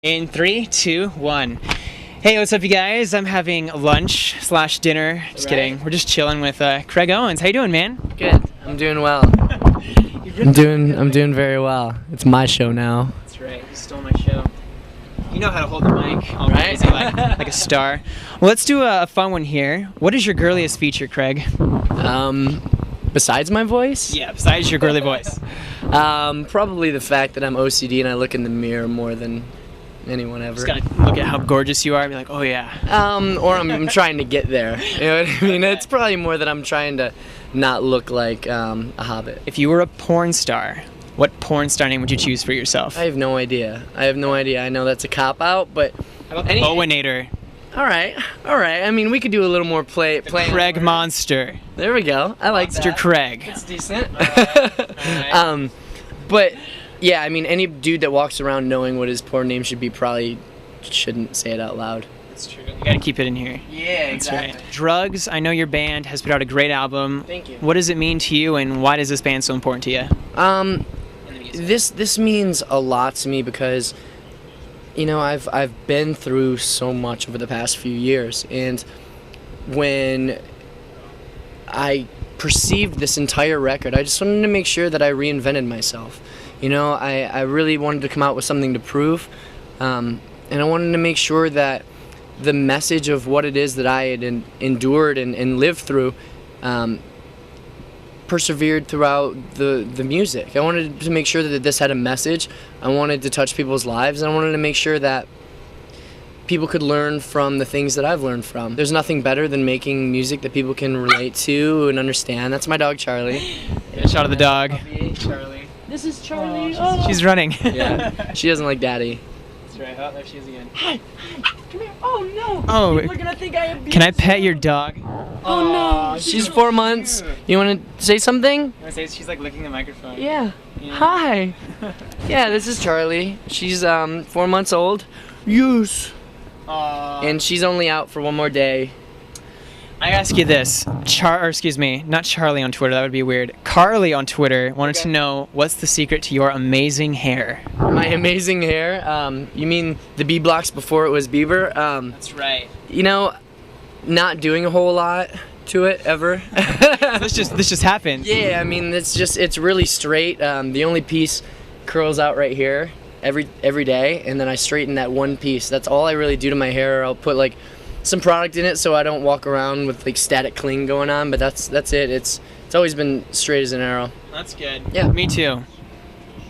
In 3, 2, 1. Hey, what's up, you guys? I'm having lunch / dinner. Just kidding. We're just chilling with Craig Owens. How you doing, man? Good. I'm doing well. I'm doing very well. It's my show now. That's right. You stole my show. You know how to hold the mic, all crazy, like a star. Well, let's do a fun one here. What is your girliest feature, Craig? Besides my voice? Yeah, besides your girly voice. Probably the fact that I'm OCD and I look in the mirror more than anyone ever. Just gotta look at how gorgeous you are and be like, oh yeah. Or I'm trying to get there. You know what I mean? It's probably more that I'm trying to not look like a hobbit. If you were a porn star, what porn star name would you choose for yourself? I have no idea. I know that's a cop-out, but... How about the Bowinator? Alright. I mean, we could do a little more play. Craig Monster. There we go. I like Monster that. Craig. It's decent. Alright. But... yeah, I mean, any dude that walks around knowing what his porn name should be probably shouldn't say it out loud. That's true. You gotta keep it in here. Yeah, exactly. That's right. Drugs, I know your band has put out a great album. Thank you. What does it mean to you, and why is this band so important to you? This means a lot to me because, you know, I've been through so much over the past few years, and when I perceived this entire record, I just wanted to make sure that I reinvented myself. You know, I really wanted to come out with something to prove, and I wanted to make sure that the message of what it is that I had endured and lived through persevered throughout the music. I wanted to make sure that this had a message. I wanted to touch people's lives, and I wanted to make sure that people could learn from the things that I've learned from. There's nothing better than making music that people can relate to and understand. That's my dog, Charlie. Yeah, shout out the dog. Charlie. This is Charlie. She's running. Yeah, she doesn't like daddy. That's right. Oh, there she is again. Hi. Come here. Oh no. Oh, People are gonna think I abused can I pet your dog? Oh no. She's 4 months. You want to say something? You wanna say she's like licking the microphone? Yeah. Hi. Yeah, this is Charlie. She's 4 months old. Yes. And she's only out for one more day. I ask you this, not Charlie on Twitter, that would be weird. Carly on Twitter wanted to know, what's the secret to your amazing hair? My amazing hair? You mean the B blocks before it was Bieber? That's right. You know, not doing a whole lot to it ever. This just happened. Yeah, I mean, it's really straight. The only piece curls out right here every day, and then I straighten that one piece. That's all I really do to my hair. I'll put like some product in it so I don't walk around with like static cling going on, but that's it. It's always been straight as an arrow. That's good. Yeah. Me too.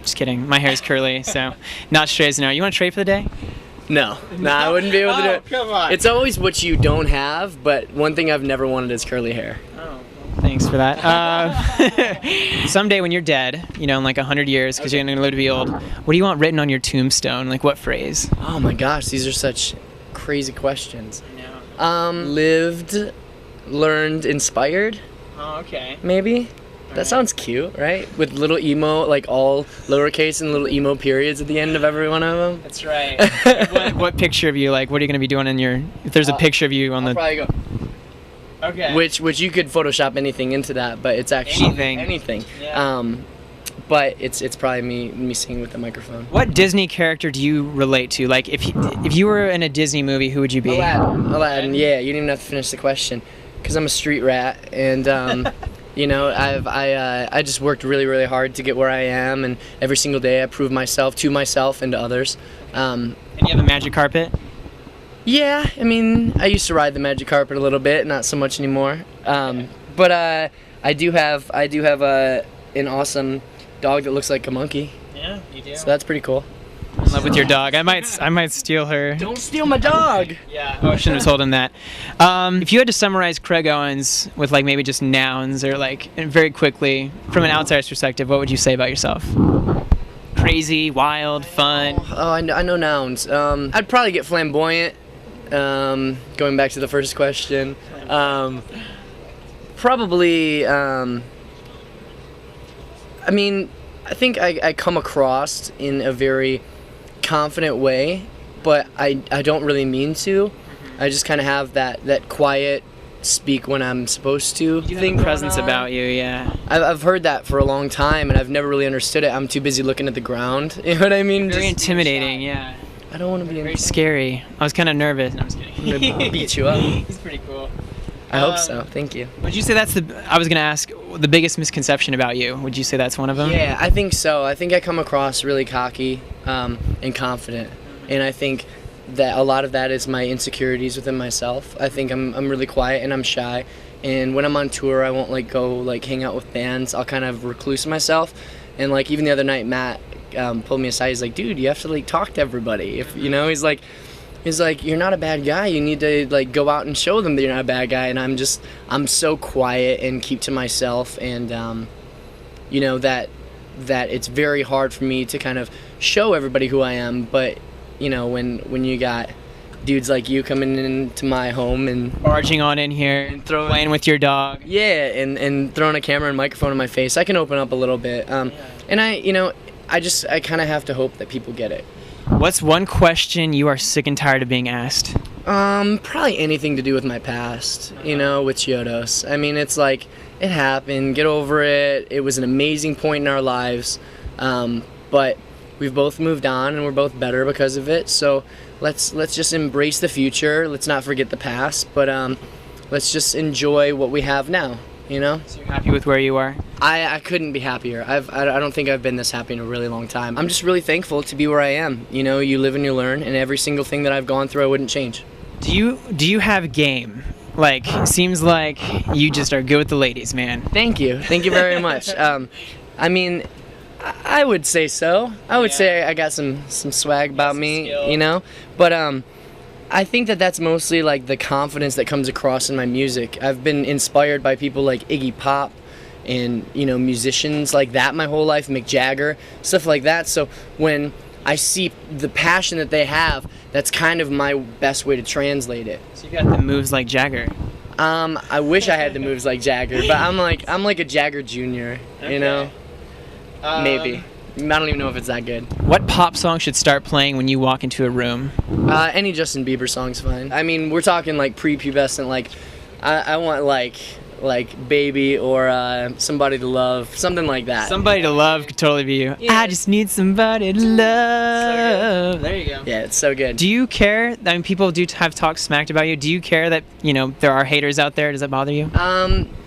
Just kidding. My hair's curly, so not straight as an arrow. You want to trade for the day? No, I wouldn't be able to do it. Come on. It's always what you don't have, but one thing I've never wanted is curly hair. Oh, thanks for that. Someday when you're dead, you know, in like 100 years, because you're gonna live to be old, what do you want written on your tombstone? Like what phrase? Oh my gosh, these are such crazy questions. I know. Lived, learned, inspired. Oh, okay. Maybe. That sounds cute, right? With little emo, like all lowercase and little emo periods at the end of every one of them. That's right. what picture of you, like, what are you going to be doing in your, if there's a picture of you on I'll the... probably go. Okay. Which you could Photoshop anything into that, but it's actually... Anything. Yeah. But it's probably me singing with the microphone. What Disney character do you relate to? Like, if you were in a Disney movie, who would you be? Aladdin, yeah, you didn't even have to finish the question. Because I'm a street rat, and... you know, I just worked really, really hard to get where I am, and every single day I prove myself to myself and to others. And you have a magic carpet? Yeah, I mean, I used to ride the magic carpet a little bit, not so much anymore. But I do have an awesome dog that looks like a monkey. Yeah, you do. So that's pretty cool. I'm in love with your dog. I might steal her. Don't steal my dog! Yeah. Oh, I shouldn't have told him that. If you had to summarize Craig Owens with like maybe just nouns or like very quickly from an outsider's perspective, what would you say about yourself? Crazy, wild, fun. Oh, I know nouns. I'd probably get flamboyant. Going back to the first question. Probably. I mean, I think I come across in a very confident way, but I don't really mean to. I just kind of have that quiet speak when I'm supposed to. You think presence about you, yeah. I've heard that for a long time, and I've never really understood it. I'm too busy looking at the ground. You know what I mean? Very intimidating, yeah. I don't want to be in Very trouble. scary. I was kind of nervous. No, I'm just I'm kidding. gonna beat you up. He's pretty cool. I hope so. Thank you. Would you say that's I was gonna ask the biggest misconception about you? Would you say that's one of them? Yeah, I think so. I think I come across really cocky and confident, and I think that a lot of that is my insecurities within myself. I think I'm really quiet and I'm shy, and when I'm on tour, I won't like go like hang out with bands. I'll kind of recluse myself, and like even the other night, Matt pulled me aside. He's like, "Dude, you have to like talk to everybody. If you know," he's like, "You're not a bad guy. You need to like go out and show them that you're not a bad guy." And I'm so quiet and keep to myself, and you know that it's very hard for me to kind of show everybody who I am. But you know when you got dudes like you coming into my home and Barging on in here And throwing- playing with your dog. yeah, and throwing a camera and microphone in my face, I can open up a little bit. And I kind of have to hope that people get it. What's one question you are sick and tired of being asked? Probably anything to do with my past, you know, with Chiodos. I mean, it's like, it happened, get over it. It was an amazing point in our lives. But we've both moved on and we're both better because of it. So let's just embrace the future. Let's not forget the past, but let's just enjoy what we have now, you know? So you're happy with where you are? I couldn't be happier. I don't think I've been this happy in a really long time. I'm just really thankful to be where I am. You know, you live and you learn, and every single thing that I've gone through I wouldn't change. Do you have game? Like, seems like you just are good with the ladies, man. Thank you very much. I mean, I would say so. I would say I got some swag about some me, skill. you know. But I think that's mostly like the confidence that comes across in my music. I've been inspired by people like Iggy Pop, and you know, musicians like that my whole life, Mick Jagger, stuff like that. So when I see the passion that they have, that's kind of my best way to translate it. So you got the moves like Jagger. I wish I had the moves like Jagger, but I'm like a Jagger Jr., you know? Maybe. I don't even know if it's that good. What pop song should start playing when you walk into a room? Any Justin Bieber song's fine. I mean, we're talking like prepubescent, like I want like Baby or Somebody to Love, something like that. Somebody to Love could totally be you. Yeah. I just need somebody to love. There you go. Yeah, it's so good. Do you care? I mean, people do have talked smacked about you. Do you care that, you know, there are haters out there? Does that bother you?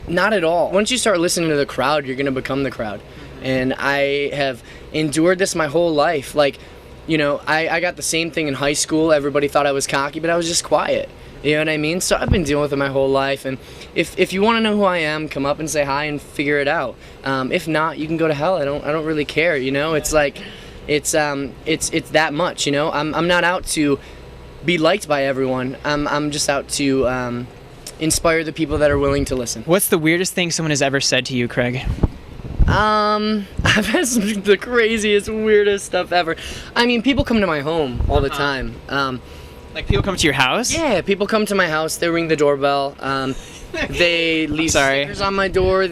Not at all. Once you start listening to the crowd, you're gonna become the crowd. And I have endured this my whole life. Like, you know, I got the same thing in high school. Everybody thought I was cocky, but I was just quiet. You know what I mean? So I've been dealing with it my whole life. And if you want to know who I am, come up and say hi and figure it out. If not, you can go to hell. I don't really care. You know, it's like, it's that much. You know, I'm not out to be liked by everyone. I'm just out to inspire the people that are willing to listen. What's the weirdest thing someone has ever said to you, Craig? I've had the craziest, weirdest stuff ever. I mean, people come to my home all the time. Like, people come to your house? Yeah, people come to my house. They ring the doorbell. They leave stickers on my door.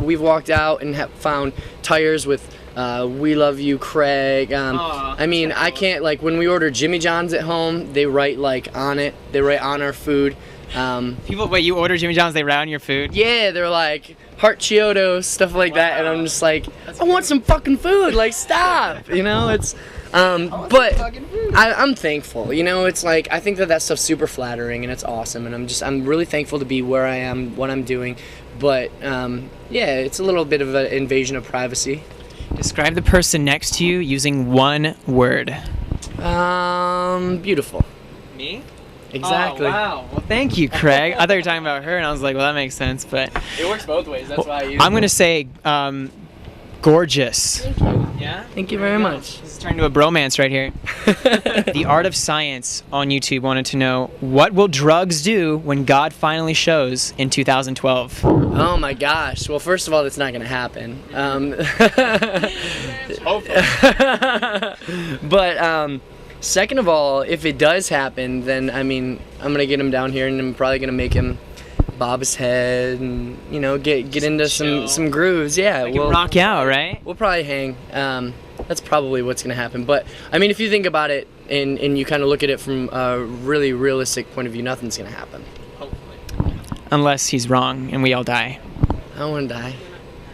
We've walked out and have found tires with "We love you, Craig." I mean, I can't, like, when we order Jimmy John's at home, they write like on it. They write on our food. People, wait, you order Jimmy John's, they round your food? Yeah, they're like heart Chiodos, stuff like that, and I'm just like, I want some fucking food. Like, stop. You know, it's. But I'm thankful. You know, it's like, I think that stuff's super flattering and it's awesome, and I'm really thankful to be where I am, what I'm doing. But yeah, it's a little bit of an invasion of privacy. Describe the person next to you using one word. Beautiful. Me? Exactly. Oh, wow. Well, thank you, Craig. I thought you were talking about her, and I was like, well, that makes sense. But It works both ways. That's why I use I'm going to say gorgeous. Thank you. Yeah? Thank you very much. This is turning to a bromance right here. The Art of Science on YouTube wanted to know, what will drugs do when God finally shows in 2012? Oh my gosh. Well, first of all, that's not going to happen. But second of all, if it does happen, then I mean, I'm going to get him down here and I'm probably going to make him bob his head and, you know, get into some grooves. Yeah, Like, rock out, right? We'll probably hang. That's probably what's gonna happen. But I mean, if you think about it and you kind of look at it from a really realistic point of view, nothing's gonna happen. Unless he's wrong and we all die. I don't want to die.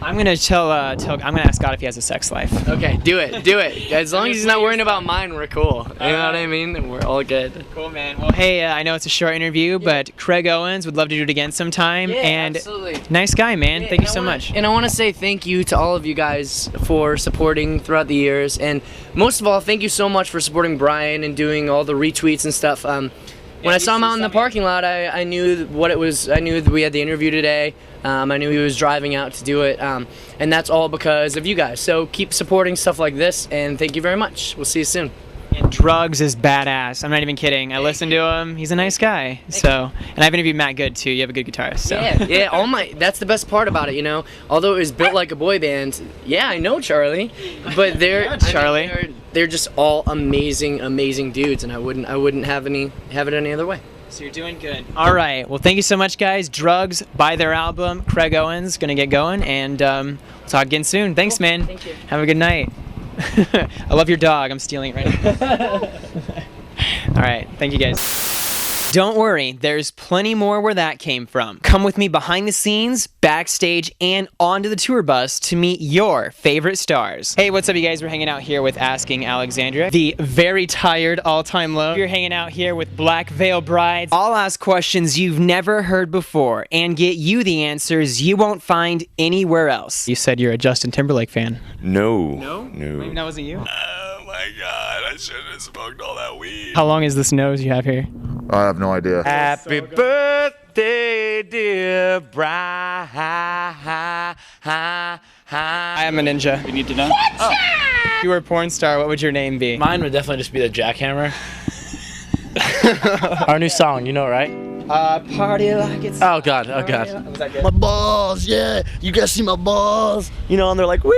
I'm gonna I'm gonna ask God if he has a sex life. Okay, do it. As long as he's not worrying about mine, we're cool. You know what I mean? We're all good. Cool, man. Well, hey, I know it's a short interview, but Craig Owens would love to do it again sometime. And absolutely. nice guy, man. Yeah, Thank you and so much. And I want to say thank you to all of you guys for supporting throughout the years, and most of all, thank you so much for supporting Bryan and doing all the retweets and stuff. When I saw him out in the parking lot, I knew what it was. I knew that we had the interview today. I knew he was driving out to do it, and that's all because of you guys. So keep supporting stuff like this, and thank you very much. We'll see you soon. And Drugs is badass. I'm not even kidding. I listened to him. He's a nice guy. So, and I've interviewed Matt Good too. You have a good guitarist. So. Yeah. That's the best part about it, you know. Although it was built like a boy band. Yeah, I know Charlie, but they're just all amazing dudes, and I wouldn't have it any other way. So you're doing good. All right. Well, thank you so much, guys. Drugs, buy their album. Craig Owens gonna get going, and we'll talk again soon. Thanks, man. Thank you. Have a good night. I love your dog. I'm stealing it right now. All right. Thank you, guys. Don't worry, there's plenty more where that came from. Come with me behind the scenes, backstage, and onto the tour bus to meet your favorite stars. Hey, what's up, you guys? We're hanging out here with Asking Alexandria, the very tired all-time low. You're hanging out here with Black Veil Brides. I'll ask questions you've never heard before and get you the answers you won't find anywhere else. You said you're a Justin Timberlake fan. No. No? Maybe that wasn't you? Oh my god, I shouldn't have smoked all that weed. How long is this nose you have here? I have no idea. Happy birthday, dear Brian. I am a ninja. We need to know. If you were a porn star, what would your name be? Mine would definitely just be the Jackhammer. Our new song, you know, right? Party like it's... Oh god, oh god. Was that good? My balls, yeah. You guys see my balls? You know, and they're like, woo!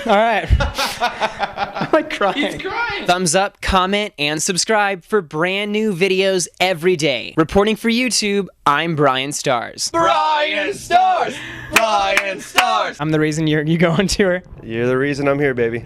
All right. I'm like crying. He's crying. Thumbs up, comment, and subscribe for brand new videos every day. Reporting for YouTube, I'm BryanStars. BryanStars! BryanStars! I'm the reason you go on tour. You're the reason I'm here, baby.